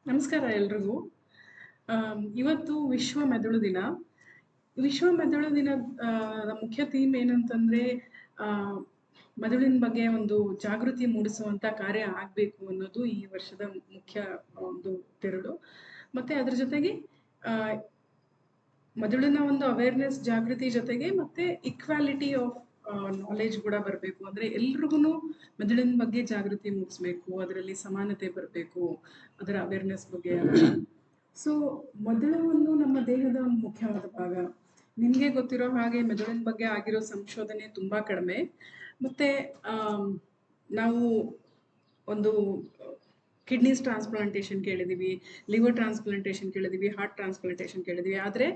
ನಮಸ್ಕಾರ ಎಲ್ರಿಗೂ. ಇವತ್ತು ವಿಶ್ವ ಮೆದುಳು ದಿನ. ವಿಶ್ವ ಮೆದುಳು ದಿನದ ಮುಖ್ಯ ಥೀಮ್ ಏನಂತಂದ್ರೆ, ಆ, ಮೆದುಳಿನ ಬಗ್ಗೆ ಒಂದು ಜಾಗೃತಿ ಮೂಡಿಸುವಂತ ಕಾರ್ಯ ಆಗ್ಬೇಕು ಅನ್ನೋದು ಈ ವರ್ಷದ ಮುಖ್ಯ ಒಂದು ತಿರುಳು. ಮತ್ತೆ ಅದ್ರ ಜೊತೆಗೆ ಆ, ಮೆದುಳಿನ ಒಂದು ಅವೇರ್ನೆಸ್ ಜಾಗೃತಿ ಜೊತೆಗೆ ಮತ್ತೆ ಇಕ್ವಾಲಿಟಿ ಆಫ್ ನಾಲೆಜ್ ಕೂಡ ಬರಬೇಕು. ಅಂದ್ರೆ ಎಲ್ರಿಗೂ ಮೆದುಳಿನ ಬಗ್ಗೆ ಜಾಗೃತಿ ಮೂಡಿಸ್ಬೇಕು, ಅದರಲ್ಲಿ ಸಮಾನತೆ ಬರಬೇಕು, ಅದರ ಅವೇರ್ನೆಸ್ ಬಗ್ಗೆ. ಸೊ ಮೆದುಳು ಒಂದು ನಮ್ಮ ದೇಹದ ಒಂದು ಮುಖ್ಯವಾದ ಭಾಗ. ನಿಮಗೆ ಗೊತ್ತಿರೋ ಹಾಗೆ ಮೆದುಳಿನ ಬಗ್ಗೆ ಆಗಿರೋ ಸಂಶೋಧನೆ ತುಂಬಾ ಕಡಿಮೆ. ಮತ್ತೆ ನಾವು ಒಂದು ಕಿಡ್ನೀಸ್ ಟ್ರಾನ್ಸ್ಪ್ಲಾಂಟೇಷನ್ ಕೇಳಿದೀವಿ, ಲಿವರ್ ಟ್ರಾನ್ಸ್ಪ್ಲಾಂಟೇಷನ್ ಕೇಳಿದೀವಿ, ಹಾರ್ಟ್ ಟ್ರಾನ್ಸ್ಪ್ಲಾಂಟೇಷನ್ ಕೇಳಿದೀವಿ, ಆದರೆ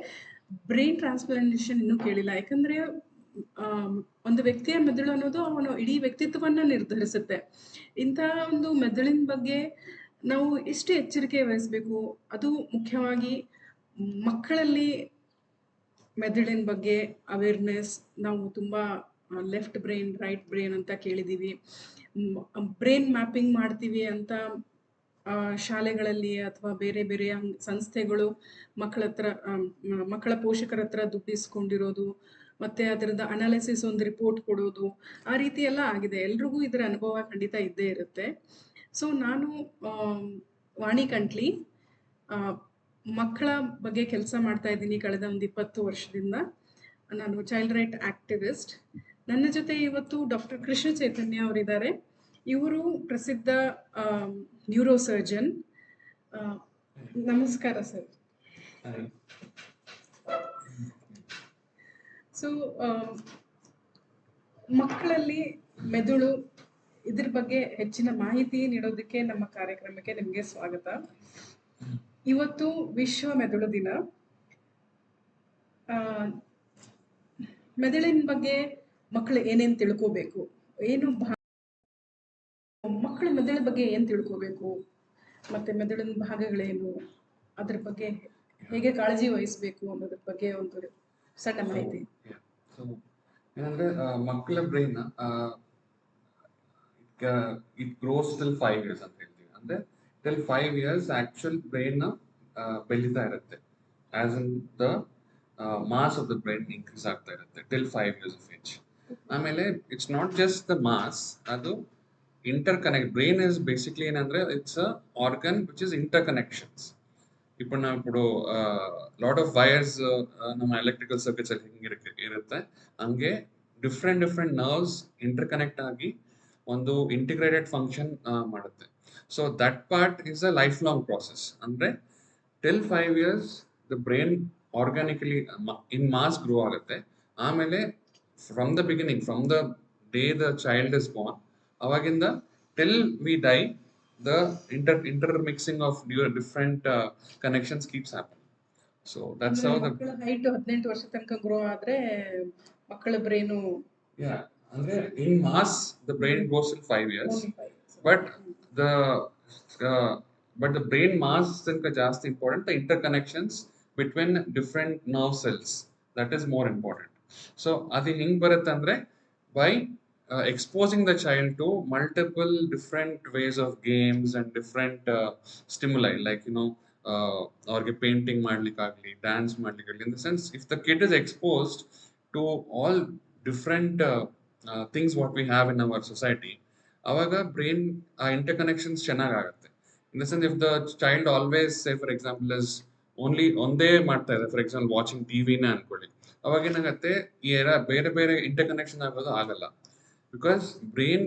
ಬ್ರೈನ್ ಟ್ರಾನ್ಸ್ಪ್ಲಾಂಟೇಷನ್ ಇನ್ನೂ ಕೇಳಿಲ್ಲ. ಯಾಕಂದ್ರೆ ಒಂದು ವ್ಯಕ್ತಿಯ ಮೆದುಳು ಅನ್ನೋದು ಅವನು ಇಡೀ ವ್ಯಕ್ತಿತ್ವವನ್ನ ನಿರ್ಧರಿಸುತ್ತೆ. ಇಂತಹ ಒಂದು ಮೆದುಳಿನ ಬಗ್ಗೆ ನಾವು ಎಷ್ಟು ಎಚ್ಚರಿಕೆ ವಹಿಸಬೇಕು, ಅದು ಮುಖ್ಯವಾಗಿ ಮಕ್ಕಳಲ್ಲಿ ಮೆದುಳಿನ ಬಗ್ಗೆ ಅವೇರ್ನೆಸ್. ನಾವು ತುಂಬಾ ಲೆಫ್ಟ್ ಬ್ರೈನ್, ರೈಟ್ ಬ್ರೈನ್ ಅಂತ ಕೇಳಿದೀವಿ. ಬ್ರೈನ್ ಮ್ಯಾಪಿಂಗ್ ಮಾಡ್ತೀವಿ ಅಂತ ಶಾಲೆಗಳಲ್ಲಿ ಅಥವಾ ಬೇರೆ ಬೇರೆ ಸಂಸ್ಥೆಗಳು ಮಕ್ಕಳ ಪೋಷಕರ ಹತ್ರ ದುಡ್ಡಿಸ್ಕೊಂಡಿರೋದು, ಮತ್ತೆ ಅದರದ ಅನಾಲಿಸಿಸ್ ಒಂದು ರಿಪೋರ್ಟ್ ಕೊಡೋದು, ಆ ರೀತಿ ಎಲ್ಲ ಆಗಿದೆ. ಎಲ್ರಿಗೂ ಇದರ ಅನುಭವ ಖಂಡಿತ ಇದ್ದೇ ಇರುತ್ತೆ. ಸೊ ನಾನು ವಾಣಿ ಕಂಟ್ಲಿ ಮಕ್ಕಳ ಬಗ್ಗೆ ಕೆಲಸ ಮಾಡ್ತಾ ಇದ್ದೀನಿ ಕಳೆದ ಒಂದು 20 ವರ್ಷದಿಂದ. ನಾನು ಚೈಲ್ಡ್ ರೈಟ್ ಆಕ್ಟಿವಿಸ್ಟ್. ನನ್ನ ಜೊತೆ ಇವತ್ತು ಡಾಕ್ಟರ್ ಕೃಷ್ಣ ಚೈತನ್ಯ ಅವರಿದ್ದಾರೆ. ಇವರು ಪ್ರಸಿದ್ಧ ನ್ಯೂರೋ ಸರ್ಜನ್. ನಮಸ್ಕಾರ ಸರ್. ಸೊ ಮಕ್ಕಳಲ್ಲಿ ಮೆದುಳು, ಇದ್ರ ಬಗ್ಗೆ ಹೆಚ್ಚಿನ ಮಾಹಿತಿ ನೀಡೋದಕ್ಕೆ ನಮ್ಮ ಕಾರ್ಯಕ್ರಮಕ್ಕೆ ನಿಮಗೆ ಸ್ವಾಗತ. ಇವತ್ತು ವಿಶ್ವ ಮೆದುಳು ದಿನ. ಮೆದುಳಿನ ಬಗ್ಗೆ ಮಕ್ಕಳು ಏನೇನು ತಿಳ್ಕೋಬೇಕು, ಮಕ್ಕಳು ಮೆದುಳಿನ ಬಗ್ಗೆ ಏನು ತಿಳ್ಕೋಬೇಕು, ಮತ್ತೆ ಮೆದುಳಿನ ಭಾಗಗಳೇನು, ಅದ್ರ ಬಗ್ಗೆ ಹೇಗೆ ಕಾಳಜಿ ವಹಿಸಬೇಕು ಅನ್ನೋದ್ರ ಬಗ್ಗೆ ಒಂದು ಸಣ್ಣ ಮಾಹಿತಿ. ಏನಂದ್ರೆ ಮಕ್ಕಳ brain it gross till 5 years ಅಂತ ಹೇಳ್ತೀವಿ. ಅಂದ್ರೆ ಟಿಲ್ 5 years ಆಕ್ಚುಯಲ್ ಬ್ರೈನ್ ಬೆಳೀತಾ ಇರುತ್ತೆ. As in the mass of the brain increase ಆಗ್ತಾ ಇರುತ್ತೆ ಟಿಲ್ 5 years ಆಫ್ ಏಜ್. ಆಮೇಲೆ it's not just the mass, ಅದು interconnect. Brain is basically ಏನಂದ್ರೆ it's a organ which is interconnections. ఇప్పుడు lot of wires ನಮ್ಮ electrical circuits ಅಲ್ಲಿ ಹಿಂಗೆ ಇರುತ್ತೆ, ಹಂಗೆ ಡಿಫ್ರೆಂಟ್ ನರ್ವ್ಸ್ ಇಂಟರ್ ಕನೆಕ್ಟ್ ಆಗಿ ಒಂದು ಇಂಟಿಗ್ರೇಟೆಡ್ ಫಂಕ್ಷನ್ ಮಾಡುತ್ತೆ. So that part is a lifelong process. ಅಂದ್ರೆ till 5 years the brain organically in mass grow ಆಗುತ್ತೆ. ಆಮೇಲೆ from the beginning, from the day the child is born, ಅವಾಗಿಂದ till we die, the intermixing of different connections keeps happening. So that's how the height 18 ವರ್ಷ ತನಕ grow ಆದ್ರೆ ಮಕ್ಕಳ brain, yeah, ಅಂದ್ರೆ in mass the brain grows till 5 years, but the uh, but the brain mass ತನಕ ಜಾಸ್ತಿ important, the interconnections between different nerve cells, that is more important. So ಅದು ಹೆಂಗ್ ಬರುತ್ತೆ ಅಂದ್ರೆ by exposing the child to multiple different ways of games and different stimuli, like ಅವ್ರಿಗೆ painting ಮಾಡ್ಲಿಕ್ಕಾಗ್ಲಿ, dance ಮಾಡ್ಲಿಕ್ಕಾಗ್ಲಿ. In the sense, if the kid is exposed to all different things what we have in our society, ಅವಾಗ brain interconnections ಚೆನ್ನಾಗಾಗುತ್ತೆ. In the sense, if the child always say for example is only ಒಂದೇ ಮಾಡ್ತಾ ಇದೆ, for example watching ಟಿವಿನ ಅನ್ಕೊಳ್ಳಿ, ಅವಾಗ ಏನಾಗುತ್ತೆ, ಈ ಬೇರೆ ಬೇರೆ ಇಂಟರ್ ಕನೆಕ್ಷನ್ ಆಗೋದು ಆಗಲ್ಲ. Because brain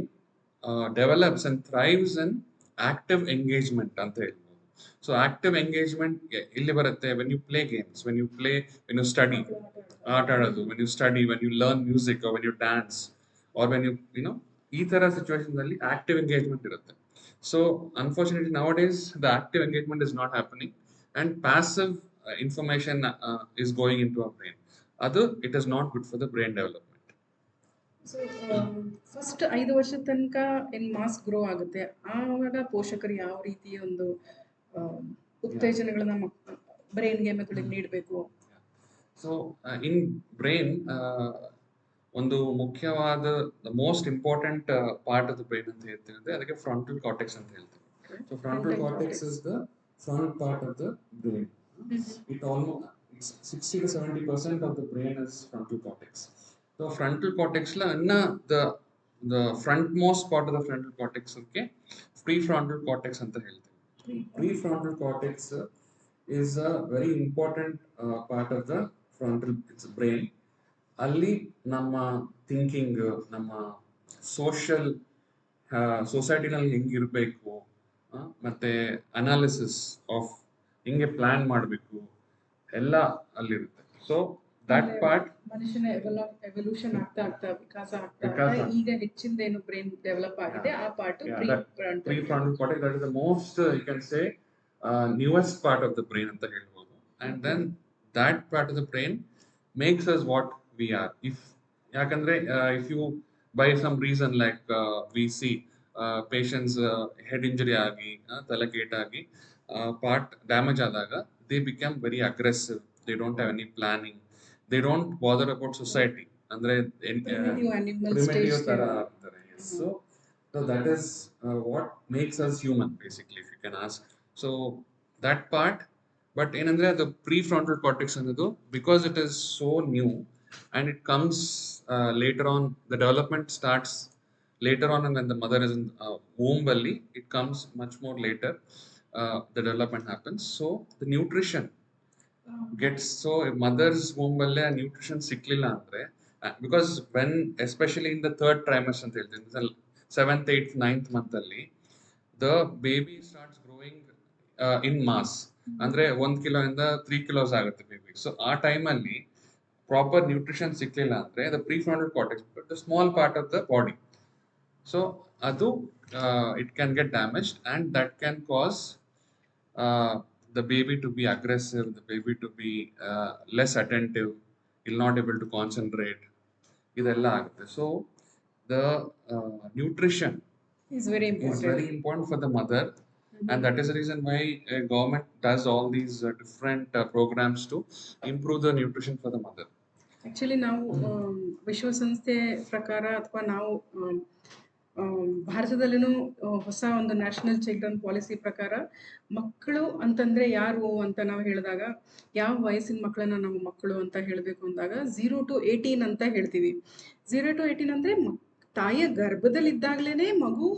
develops and thrives in active engagement ಅಂತ ಹೇಳ್ಬೋದು. ಸೊ ಆಕ್ಟಿವ್ ಎಂಗೇಜ್ಮೆಂಟ್ ಇಲ್ಲಿ ಬರುತ್ತೆ when you play games, when you study, ಆಟ ಆಡೋದು, when you study, when you learn music, when you dance, or when you ಈ ತರ situation ಅಲ್ಲಿ active engagement ಇರುತ್ತೆ. So unfortunately nowadays the active engagement is not happening and passive information is going into our brain. ಅದು it is not good for the brain development. So first 5 ವರ್ಷದ ತನಕ ಇನ್ mass grow ಆಗುತ್ತೆ. ಆವಾಗ ಪೋಷಕರು ಯಾವ ರೀತಿಯ ಒಂದು ಉತ್ತೇಜನಗಳನ್ನ ಬ್ರೈನ್ಗೆ ಮೆದುಳಿಗೆ ನೀಡಬೇಕು? ಸೊ ಇನ್ ಬ್ರೈನ್ ಒಂದು ಮುಖ್ಯವಾದ most important part of the brain ಅಂತ ಹೇಳ್ತೀವಿ, ಅಂದ್ರೆ ಅದಕ್ಕೆ ಫ್ರಂಟಲ್ ಕಾರ್ಟೆಕ್ಸ್ ಅಂತ ಹೇಳ್ತೀವಿ. So frontal cortex is the front part of the brain. It almost it's 60 to 70% of the brain is frontal cortex. So frontal cortex la the frontmost part of the frontal cortex okay prefrontal cortex anta ಹೇಳ್ತೀವಿ. Prefrontal cortex is a very important part of the frontal it's brain. ಅಲ್ಲಿ ನಮ್ಮ thinking ನಮ್ಮ social ಸೊಸೈಟಿನಲ್ಲಿ ಹೆಂಗಿರಬೇಕು ಮತ್ತೆ analysis of ಹೆಂಗೆ plan ಮಾಡಬೇಕು ಎಲ್ಲ ಅಲ್ಲಿರುತ್ತೆ so that part ಮನುಷ್ಯನ evolution ಆಗ್ತಾ ಆಗ್ತಾ ವಿಕಾಸ ಆಗ್ತಾ ವಿಕಾಸ ಆಗ್ತಾ ಈಗ ಹೆಚ್ಚಿಂದ ಏನು ಬ್ರೈನ್ ಡೆವಲಪ್ ಆಗಿದೆ ಆ part prefrontal cortex that is the most you can say newest part of the brain ಅಂತ ಹೇಳ್ಬೋದು and then that part of the brain makes us what we are if ಯಾಕಂದ್ರೆ if you by some reason like we see patients head injury ಆಗಿ ತಲೆಗೇಟ್ ಆಗಿ part damage ಆದಾಗ they become very aggressive they don't have any planning they don't bother about society ಅಂದ್ರೆ primitive ತರ ಆಗ್ತಾರೆ so so that is what makes us human, basically, if you can ask. So that part, but ಏನಂದ್ರೆ the prefrontal cortex ಅನ್ನೋದು because it is so new and it comes later on, the development starts later on and when the mother is in womb ಅಲ್ಲಿ, it comes much more later. The development happens. So the nutrition gets so if mother's womb ಅಲ್ಲಿ nutrition ಸಿಕ್ಲಿಲ್ಲ ಅಂದ್ರೆ because when especially in the third trimester ಅಂತ ಹೇಳ್ತೀನಿ 7th 8th 9th month ಅಲ್ಲಿ the baby starts growing in mass ಅಂದ್ರೆ 1 kilo ಇಂದ 3 kilos ಆಗುತ್ತೆ baby so ಆ time ಅಲ್ಲಿ ಪ್ರಾಪರ್ ನ್ಯೂಟ್ರಿಷನ್ ಸಿಕ್ಲಿಲ್ಲ ಅಂದ್ರೆ the prefrontal cortex the small part of the body so ಅದು it can get damaged and that can cause the baby to be aggressive the baby to be less attentive will not able to concentrate ಇದೆಲ್ಲ ಆಗುತ್ತೆ so the nutrition is very important for the mother and that is the reason why government does all these different programs to improve the nutrition for the mother actually ನಾವು ವಿಶ್ವಸಂಸ್ಥೆ ಪ್ರಕಾರ ಅಥವಾ ನಾವು ಭಾರತದಲ್ಲಿನೂ ಹೊಸ ಒಂದು national children policy ಪ್ರಕಾರ ಮಕ್ಕಳು ಅಂತಂದ್ರೆ ಯಾರು ಅಂತ ನಾವು ಹೇಳಿದಾಗ ಯಾವ ವಯಸ್ಸಿನ ಮಕ್ಕಳನ್ನ ನಾವು ಮಕ್ಕಳು ಅಂತ ಹೇಳಬೇಕು ಅಂದಾಗ 0 to 18 ಅಂತ ಹೇಳ್ತೀವಿ 0 to 18 ಅಂದ್ರೆ ತಾಯಿಯ ಗರ್ಭದಲ್ಲಿದ್ದಾಗಲೇ ಮಗು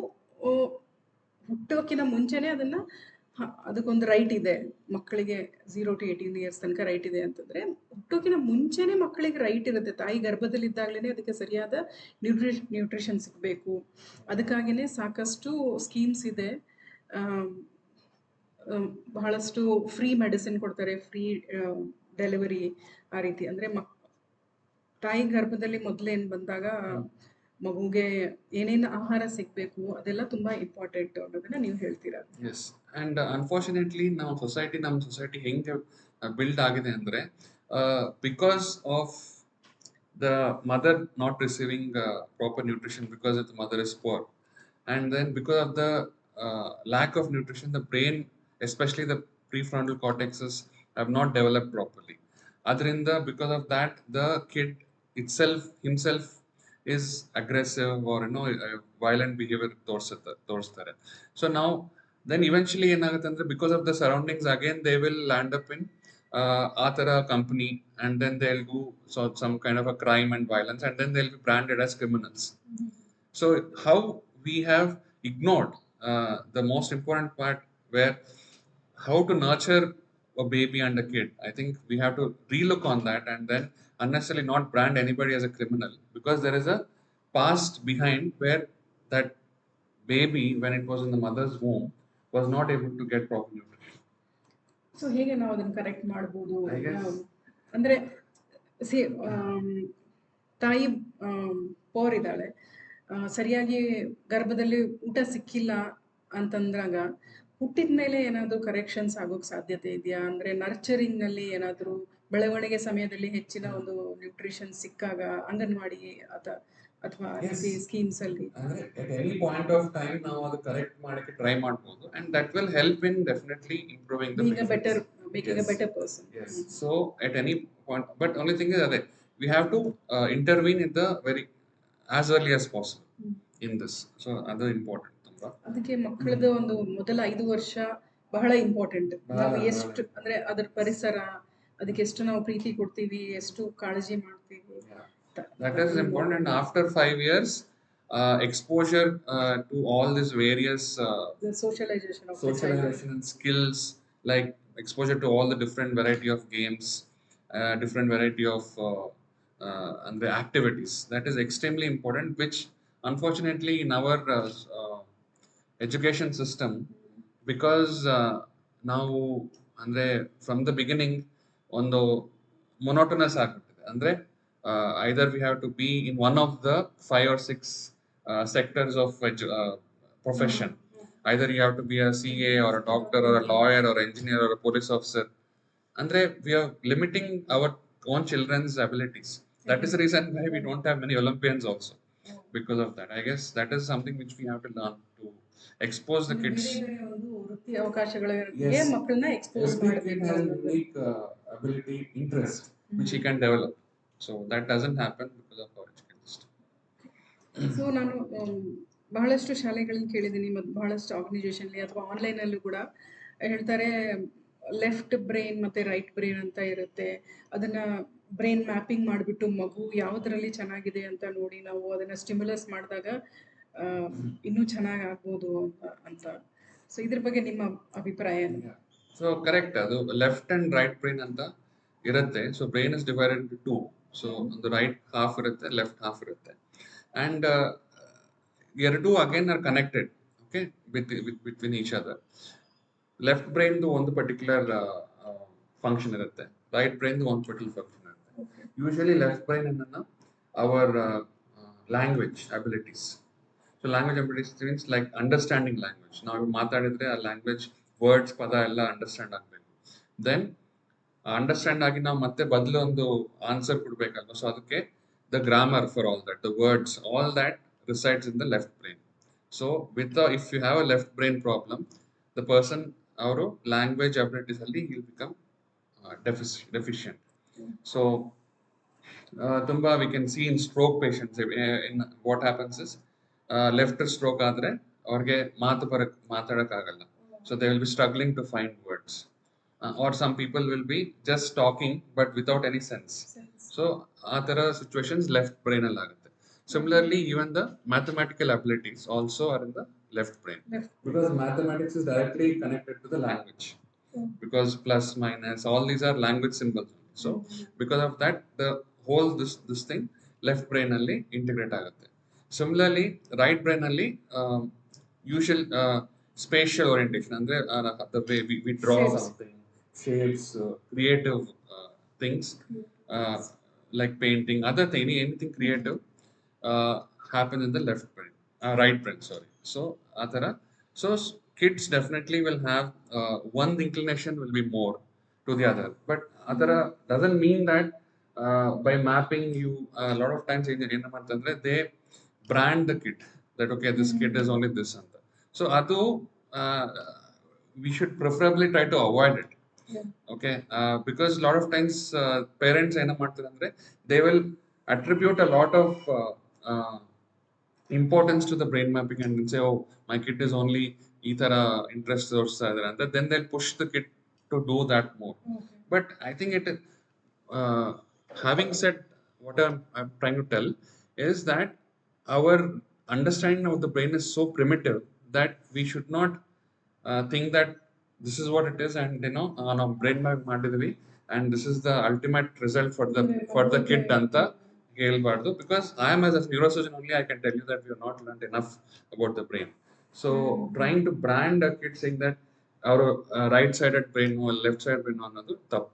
ಹುಟ್ಟೋಕಿನ ಮುಂಚೆನೆ ಅದನ್ನ ಅದಕ್ಕೊಂದು ರೈಟ್ ಇದೆ ಮಕ್ಕಳಿಗೆ 0 to 18 ಇಯರ್ಸ್ ತನಕ ರೈಟ್ ಇದೆ ಅಂತಂದ್ರೆ ಹುಟ್ಟೋಕಿನ ಮುಂಚೆನೆ ಮಕ್ಕಳಿಗೆ ರೈಟ್ ಇರುತ್ತೆ ತಾಯಿ ಗರ್ಭದಲ್ಲಿದ್ದಾಗಲೇ ಅದಕ್ಕೆ ಸರಿಯಾದ ನ್ಯೂಟ್ರಿಷನ್ ಸಿಗಬೇಕು ಅದಕ್ಕಾಗಿನೇ ಸಾಕಷ್ಟು ಸ್ಕೀಮ್ಸ್ ಇದೆ ಬಹಳಷ್ಟು ಫ್ರೀ ಮೆಡಿಸಿನ್ ಕೊಡ್ತಾರೆ ಫ್ರೀ ಡೆಲಿವರಿ ಆ ರೀತಿ ಅಂದ್ರೆ ತಾಯಿ ಗರ್ಭದಲ್ಲಿ ಮೊದಲೇನು ಬಂದಾಗ ಮಗುಗೆ ಏನೇನು ಆಹಾರ ಸಿಗಬೇಕು ಅದೆಲ್ಲ ತುಂಬಾ ಇಂಪಾರ್ಟೆಂಟ್ ಅನ್ನೋದನ್ನ ನೀವು ಹೇಳ್ತೀರಾ ಎಸ್ ಅಂಡ್ ಅನ್ಫಾರ್ಚುನೇಟ್ಲಿ ನಮ್ಮ ಸೊಸೈಟಿ ಹೆಂಗೆ ಬಿಲ್ಡ್ ಆಗಿದೆ ಅಂದ್ರೆ because of the mother not receiving proper nutrition because the mother is poor and then because of the lack of nutrition the brain especially the prefrontal cortexes have not developed properly adrinda because of that the kid himself is aggressive or violent behavior ತೋರಿಸ್ತಾರೆ so now then eventually ಏನಾಗುತ್ತೆ ಅಂದ್ರೆ because of the surroundings again they will land up in ಆ ತರ company and then they'll do some kind of a crime and violence and then they'll be branded as criminals so how we have ignored the most important part where how to nurture a baby and a kid. I think we have to relook on that and then unnecessarily not brand anybody as a criminal because there is a past behind where that baby when it was in the mother's womb was not able to get proper nutrition. So ಹೇಗೆ ನಾವು ಅದನ್ನ correct ಮಾಡಬಹುದು ಅಂದ್ರೆ ತಾಯಿ four ಇದ್ದಾಳೆ ಸರಿಯಾಗಿ ಗರ್ಭದಲ್ಲಿ ಊಟ ಸಿಕ್ಕಿಲ್ಲ ಅಂತಂದಾಗ ಹುಟ್ಟಿದ ಮೇಲೆ ಏನಾದರೂ ಕರೆಕ್ಷನ್ಸ್ ಆಗೋಕ್ಕೆ ಸಾಧ್ಯತೆ ಇದೆಯಾ ಅಂದ್ರೆ ನರ್ಚರಿಂಗ್ ನಲ್ಲಿ ಏನಾದರೂ ಬೆಳವಣಿಗೆ ಸಮಯದಲ್ಲಿ ಹೆಚ್ಚಿನ ಒಂದು ನ್ಯೂಟ್ರಿಷನ್ ಸಿಕ್ಕಾಗ ಅಂಗನವಾಡಿ ಅಥವಾ ಸ್ಕೀಮ್ಸ್ ಅಲ್ಲಿ at any point of time ನಾವು ಅದು ಕರೆಕ್ಟ್ ಮಾಡಕ್ಕೆ ಟ್ರೈ ಮಾಡಬಹುದು and that will help in definitely improving the making a better person yes so at any point but only thing is that we have to intervene in the very as early as possible in this so ಅದು important ತುಂಬಾ ಅದಕ್ಕೆ ಮಕ್ಕಳದ ಒಂದು ಮೊದಲ 5 ವರ್ಷ ಬಹಳ important. ನಾವು ಎಷ್ಟು ಅಂದ್ರೆ ಅದರ ಪರಿಸರ, ಅದಕ್ಕೆ ಎಷ್ಟು ನಾವು ಪ್ರೀತಿ ಕೊಡ್ತೀವಿ, ಎಷ್ಟು ಕಾಳಜಿ ಮಾಡ್ತೀವಿ. That is important. After 5 years, exposure to all these various The socialization of the child. socialization and skills, like exposure to all the different variety of games, different variety of and the activities. That is extremely important, which unfortunately in our education system, because ನಾವು ಅಂದ್ರೆ from the beginning ಒಂದು monotonous ಆಗ್ಬಿಟ್ಟಿದೆ. ಅಂದ್ರೆ either we have to be in one of the 5 or 6 sectors of profession. Either you have to be a CA or a doctor or a lawyer or engineer or a police officer. Andre we are limiting our own children's abilities. That is the reason why we don't have many Olympians also, because of that. I guess that is something which we have to learn to expose the kids. ಒಂದು ವೃತ್ತಿ ಅವಕಾಶಗಳಿಗೆ Yes. ಮಕ್ಕಳನ್ನ expose Every kid ಮಾಡಬೇಕು. has a unique ability, interest, which he can develop. So that doesn't happen because of our education system. So ನಾನು ಬಹಳಷ್ಟು ಶಾಲೆಗಳಲ್ಲಿ ಕೇಳಿದ್ದೀನಿ ಮತ್ತು ಬಹಳಷ್ಟು ಆರ್ಗನೈಸೇಷನ್ಲಿ ಅಥವಾ ಆನ್ಲೈನಲ್ಲೂ ಕೂಡ ಹೇಳ್ತಾರೆ, ಲೆಫ್ಟ್ ಬ್ರೈನ್ ಮತ್ತು ರೈಟ್ ಬ್ರೈನ್ ಅಂತ ಇರುತ್ತೆ. ಅದನ್ನು ಬ್ರೈನ್ ಮ್ಯಾಪಿಂಗ್ ಮಾಡಿಬಿಟ್ಟು ಮಗು ಯಾವುದರಲ್ಲಿ ಚೆನ್ನಾಗಿದೆ ಅಂತ ನೋಡಿ ನಾವು ಅದನ್ನು ಸ್ಟಿಮ್ಯುಲಸ್ ಮಾಡಿದಾಗ ಇನ್ನೂ ಚೆನ್ನಾಗಿ ಆಗ್ಬೋದು ಅಂತ. ಸೊ ಇದ್ರ ಬಗ್ಗೆ ನಿಮ್ಮ ಅಭಿಪ್ರಾಯ ಏನು? ಸೊ ಕರೆಕ್ಟ್, ಅದು ಲೆಫ್ಟ್ ಅಂಡ್ ರೈಟ್ ಬ್ರೈನ್ ಅಂತ ಇರುತ್ತೆ. So brain is divided into 2. So ಒಂದು ರೈಟ್ ಹಾಫ್ ಇರುತ್ತೆ, ಲೆಫ್ಟ್ ಹಾಫ್ ಇರುತ್ತೆ. ಅಂಡ್ ಎರಡೂ again are connected, okay, between each other. Left ಬ್ರೈನ್ದು ಒಂದು ಪರ್ಟಿಕ್ಯುಲರ್ ಫಂಕ್ಷನ್ ಇರುತ್ತೆ, ರೈಟ್ ಬ್ರೈನ್ದು ಒಂದು ಪರ್ಟಿಕ್ಯುಲರ್ ಫಂಕ್ಷನ್ ಇರುತ್ತೆ. ಯೂಶಲಿ ಲೆಫ್ಟ್ ಬ್ರೈನ್ ಅನ್ನ our language abilities. So language abilities means like understanding language. ನಾವು ಮಾತಾಡಿದ್ರೆ ಆ ಲ್ಯಾಂಗ್ವೇಜ್ ವರ್ಡ್ಸ್ ಪದ ಎಲ್ಲ ಅಂಡರ್ಸ್ಟ್ಯಾಂಡ್ ಆಗಬೇಕು. ದೆನ್ ಅಂಡರ್ಸ್ಟ್ಯಾಂಡ್ ಆಗಿ ನಾವು ಮತ್ತೆ ಬದಲು ಒಂದು ಆನ್ಸರ್ ಕೊಡ್ಬೇಕಲ್ವ. ಸೊ ಅದಕ್ಕೆ the grammar for all that, the words, all that resides in the left brain. So with if you have a left brain problem, the person ಅವರು ಲ್ಯಾಂಗ್ವೇಜ್ ಅಬಿಲಿಟೀಸ್ ಅಲ್ಲಿ will become deficient. So ತುಂಬಾ we can see in stroke patients, in what happens is left stroke ಆದ್ರೆ ಅವ್ರಿಗೆ ಮಾತಾಡಕ್ಕಾಗಲ್ಲ. So they will be struggling to find words, or some people will be just talking but without any sense. So athara situations left brain al agutte. Similarly, even the mathematical abilities also are in the left brain, because mathematics is directly connected to the language, because plus minus all these are language symbols. So because of that, the whole this thing left brain alli integrate agutte. Similarly, right brain alli usual spatial orientation, andre the way we draw shapes. Something, shapes, creative things, like painting, other thing, anything creative happens in the left brain, right brain, sorry. So athara, so kids definitely will have one inclination will be more to the other, but athara doesn't mean that by mapping you a lot of times ಏನು ಮಾಡ್ತಂದ್ರೆ they brand the kid that okay, this kid is only this anta. So adu we should preferably try to avoid it. Okay, because a lot of times parents ಏನು ಮಾಡ್ತಾರೆ ಅಂದ್ರೆ they will attribute a lot of importance to the brain mapping and say, oh, my kid is only ಈ ತರ interest ತೋರಿಸ್ತಾ ಇದ್ದಾರೆ ಅಂತ, then they'll push the kid to do that more. But I think it having said what I'm trying to tell is that our understanding of the brain is so primitive that we should not think that this is what it is and ನಾವು brain map ಮಾಡಿದ್ವಿ and this is the ultimate result for the kid anta ಹೇಳ್ಬಾರ್ದು. Because I am as a neurosurgeon only, I can tell you that we have not learned enough about the brain. So trying to brand a kid saying that our right sided brain or left sided brain ಅನ್ನೋದು ತಪ್ಪು.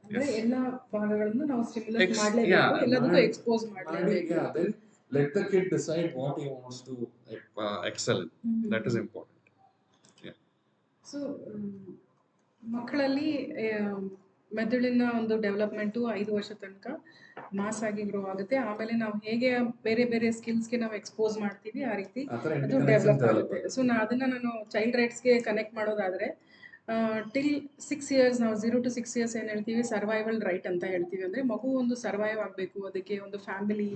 ಅಂದ್ರೆ ಎಲ್ಲಾ ಭಾಗಗಳನ್ನು ನಾವು stimulate ಮಾಡಲೇಬೇಕು, ಎಲ್ಲದಕ್ಕೂ expose ಮಾಡಲೇಬೇಕು. Then let the kid decide what he wants to excel in. That is important. Yeah. So ಮಕ್ಕಳಲ್ಲಿ ಮೆದುಳಿನ ಒಂದು ಡೆವಲಪ್ಮೆಂಟು 5 ವರ್ಷ ತನಕ ಮಾಸ್ ಆಗಿ ಗ್ರೋ ಆಗುತ್ತೆ. ಆಮೇಲೆ ನಾವು ಹೇಗೆ ಬೇರೆ ಬೇರೆ ಸ್ಕಿಲ್ಸ್ಗೆ ನಾವು ಎಕ್ಸ್ಪೋಸ್ ಮಾಡ್ತೀವಿ ಆ ರೀತಿ ಅದು ಡೆವಲಪ್ ಆಗುತ್ತೆ. ಸೊ ನಾನು ಚೈಲ್ಡ್ ರೈಟ್ಸ್ಗೆ ಕನೆಕ್ಟ್ ಮಾಡೋದಾದರೆ ಟಿಲ್ 6 years, ನಾವು 0 to 6 years ಏನು ಹೇಳ್ತೀವಿ, ಸರ್ವೈವಲ್ ರೈಟ್ ಅಂತ ಹೇಳ್ತೀವಿ. ಅಂದರೆ ಮಗು ಒಂದು ಸರ್ವೈವ್ ಆಗಬೇಕು, ಅದಕ್ಕೆ ಒಂದು ಫ್ಯಾಮಿಲಿ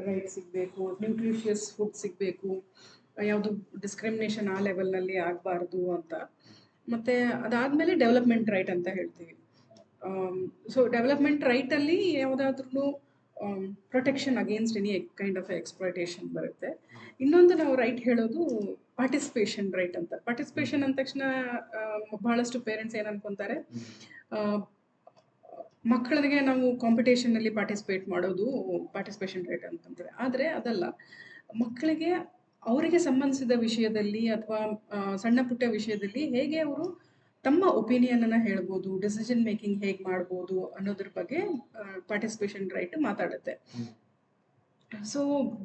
ರೈಟ್ ಸಿಗಬೇಕು, ನ್ಯೂಟ್ರಿಷಿಯಸ್ ಫುಡ್ ಸಿಗಬೇಕು, ಯಾವುದು ಡಿಸ್ಕ್ರಿಮಿನೇಷನ್ ಆ ಲೆವೆಲ್ನಲ್ಲಿ ಆಗಬಾರ್ದು ಅಂತ. ಮತ್ತು ಅದಾದಮೇಲೆ ಡೆವಲಪ್ಮೆಂಟ್ ರೈಟ್ ಅಂತ ಹೇಳ್ತೀವಿ. ಸೊ ಡೆವಲಪ್ಮೆಂಟ್ ರೈಟಲ್ಲಿ ಯಾವುದಾದ್ರೂ protection against any kind of exploitation ಬರುತ್ತೆ. ಇನ್ನೊಂದು ನಾವು ರೈಟ್ ಹೇಳೋದು ಪಾರ್ಟಿಸಿಪೇಷನ್ ರೈಟ್ ಅಂತ. ಪಾರ್ಟಿಸಿಪೇಷನ್ ಅಂದ ತಕ್ಷಣ ಬಹಳಷ್ಟು ಪೇರೆಂಟ್ಸ್ ಏನು ಅನ್ಕೊಂತಾರೆ, ಮಕ್ಕಳಿಗೆ ನಾವು ಕಾಂಪಿಟೇಷನಲ್ಲಿ ಪಾರ್ಟಿಸಿಪೇಟ್ ಮಾಡೋದು ಪಾರ್ಟಿಸಿಪೇಷನ್ ರೈಟ್ ಅಂತಂತಾರೆ. ಆದರೆ ಅದಲ್ಲ, ಮಕ್ಕಳಿಗೆ ಅವರಿಗೆ ಸಂಬಂಧಿಸಿದ ವಿಷಯದಲ್ಲಿ ಅಥವಾ ಸಣ್ಣ ಪುಟ್ಟ ವಿಷಯದಲ್ಲಿ ಹೇಗೆ ಅವರು ತಮ್ಮ ಒಪಿನಿಯನನ್ನು ಹೇಳ್ಬೋದು, ಡಿಸಿಷನ್ ಮೇಕಿಂಗ್ ಹೇಗೆ ಮಾಡ್ಬೋದು ಅನ್ನೋದ್ರ ಬಗ್ಗೆ ಪಾರ್ಟಿಸಿಪೇಷನ್ ರೈಟ್ ಮಾತಾಡುತ್ತೆ. ಸೊ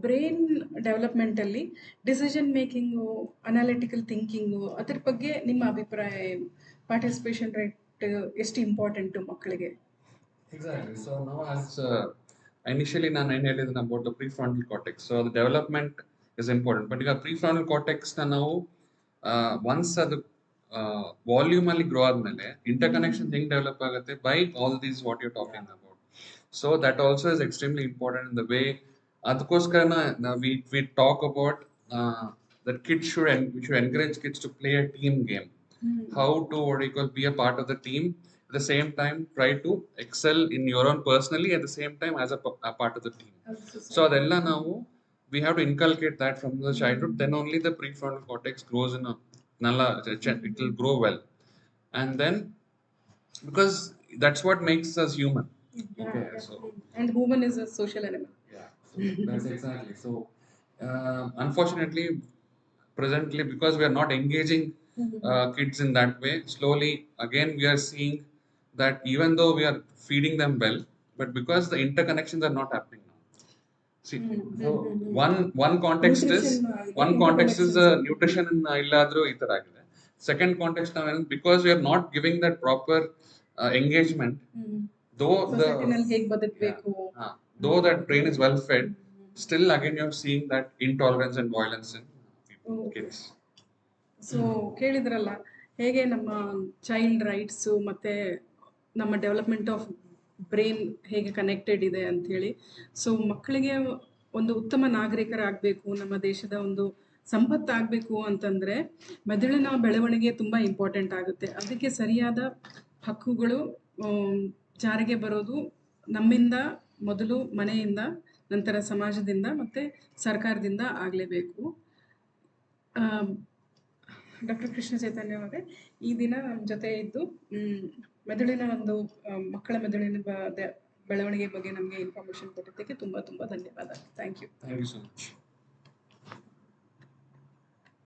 ಬ್ರೈನ್ ಡೆವಲಪ್ಮೆಂಟಲ್ಲಿ ಡಿಸಿಷನ್ ಮೇಕಿಂಗು, ಅನಾಲಿಟಿಕಲ್ ಥಿಂಕಿಂಗು, ಅದ್ರ ಬಗ್ಗೆ ನಿಮ್ಮ ಅಭಿಪ್ರಾಯ ಏನು? ಪಾರ್ಟಿಸಿಪೇಷನ್ ರೈಟ್ ಎಷ್ಟು ಇಂಪಾರ್ಟೆಂಟು ಮಕ್ಕಳಿಗೆ? Exactly. So now, as initially ನಾನು ಏನು ಹೇಳಿದ್ದೀನಿ about the prefrontal cortex. So the development is important. But ಈಗ prefrontal cortex ನಾವು once ಅದು ವಾಲ್ಯೂಮ್ ಅಲ್ಲಿ ಗ್ರೋ ಆದ್ಮೇಲೆ ಇಂಟರ್ಕನೆಕ್ಷನ್ ಹೆಂಗ್ ಡೆವಲಪ್ ಆಗುತ್ತೆ by all these what you talking about. So that also is extremely important in the way. ಅದಕ್ಕೋಸ್ಕರ we talk about that kids should encourage kids to play a team game. How to what you call be a part of the team, at the same time try to excel in your own personally, at the same time as a part of the team. So adella now we have to inculcate that from the childhood. Then only the prefrontal cortex grows in a nalla, it will grow well. And then because that's what makes us human. Okay, so and human is a social animal. Yeah, so that's exactly. So unfortunately presently, because we are not engaging kids in that way, slowly again we are seeing that even though we are feeding them well, but because the interconnections are not happening now. See, so one context is nutrition in illadru ee ತರ ಆಗಿದೆ. Second context now because we are not giving that proper engagement, though though that brain is well fed, still again you are seeing that intolerance and violence in kids. So ಕೇಳಿದ್ರಲ್ಲ ಹೇಗೆ ನಮ್ಮ child rights ಮತ್ತು ನಮ್ಮ development of brain ಹೇಗೆ connected ಇದೆ ಅಂಥೇಳಿ. So ಮಕ್ಕಳಿಗೆ ಒಂದು ಉತ್ತಮ ನಾಗರಿಕರಾಗಬೇಕು, ನಮ್ಮ ದೇಶದ ಒಂದು ಸಂಪತ್ತಾಗಬೇಕು ಅಂತಂದರೆ ಮೆದುಳಿನ ಬೆಳವಣಿಗೆ ತುಂಬ ಇಂಪಾರ್ಟೆಂಟ್ ಆಗುತ್ತೆ. ಅದಕ್ಕೆ ಸರಿಯಾದ ಹಕ್ಕುಗಳು ಜಾರಿಗೆ ಬರೋದು ನಮ್ಮಿಂದ, ಮೊದಲು ಮನೆಯಿಂದ, ನಂತರ ಸಮಾಜದಿಂದ ಮತ್ತು ಸರ್ಕಾರದಿಂದ ಆಗಲೇಬೇಕು. ಡಾಕ್ಟರ್ ಕೃಷ್ಣ ಚೈತನ್ಯ ಅವರೇ, ಈ ದಿನ ನಮ್ಮ ಜೊತೆ ಇದ್ದು ಮೆದುಳಿನ ಒಂದು ಮಕ್ಕಳ ಮೆದುಳಿನ ಬೆಳವಣಿಗೆ ಬಗ್ಗೆ ನಮಗೆ ಇನ್ಫಾರ್ಮೇಷನ್ ಕೊಟ್ಟಿದ್ದಕ್ಕೆ ತುಂಬ ತುಂಬ ಧನ್ಯವಾದ. Thank you. Thank you so much.